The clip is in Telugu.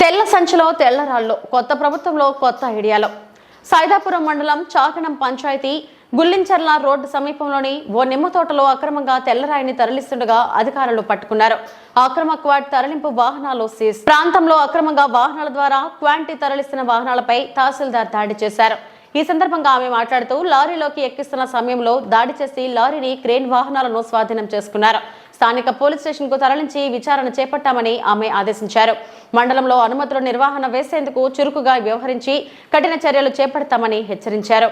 తెల్ల సంచిలో తెల్లరాళ్ళు కొత్త ప్రభుత్వంలో కొత్త ఐడియాలో సైదాపురం మండలం చాకనం పంచాయతీ గుల్లించర్ల రోడ్డు సమీపంలోని ఓ నిమ్మ తోటలో అక్రమంగా తెల్లరాయిని తరలిస్తుండగా అధికారులు పట్టుకున్నారు. అక్రమ క్వాడ్ తరలింపు వాహనాలు సీజ్. ప్రాంతంలో అక్రమంగా వాహనాల ద్వారా క్వాంటీ తరలిస్తున్న వాహనాలపై తహసీల్దార్ దాడి చేశారు. ఈ సందర్భంగా ఆమె మాట్లాడుతూ లారీలోకి ఎక్కిస్తున్న సమయంలో దాడి చేసి లారీని క్రేన్ వాహనాలను స్వాధీనం చేసుకున్నారు. స్థానిక పోలీస్ స్టేషన్ కు తరలించి విచారణ చేపట్టామని ఆమె ఆదేశించారు. మండలంలో అనుమతుల నిర్వహణ వేసేందుకు చురుకుగా వ్యవహరించి కఠిన చర్యలు చేపడతామని హెచ్చరించారు.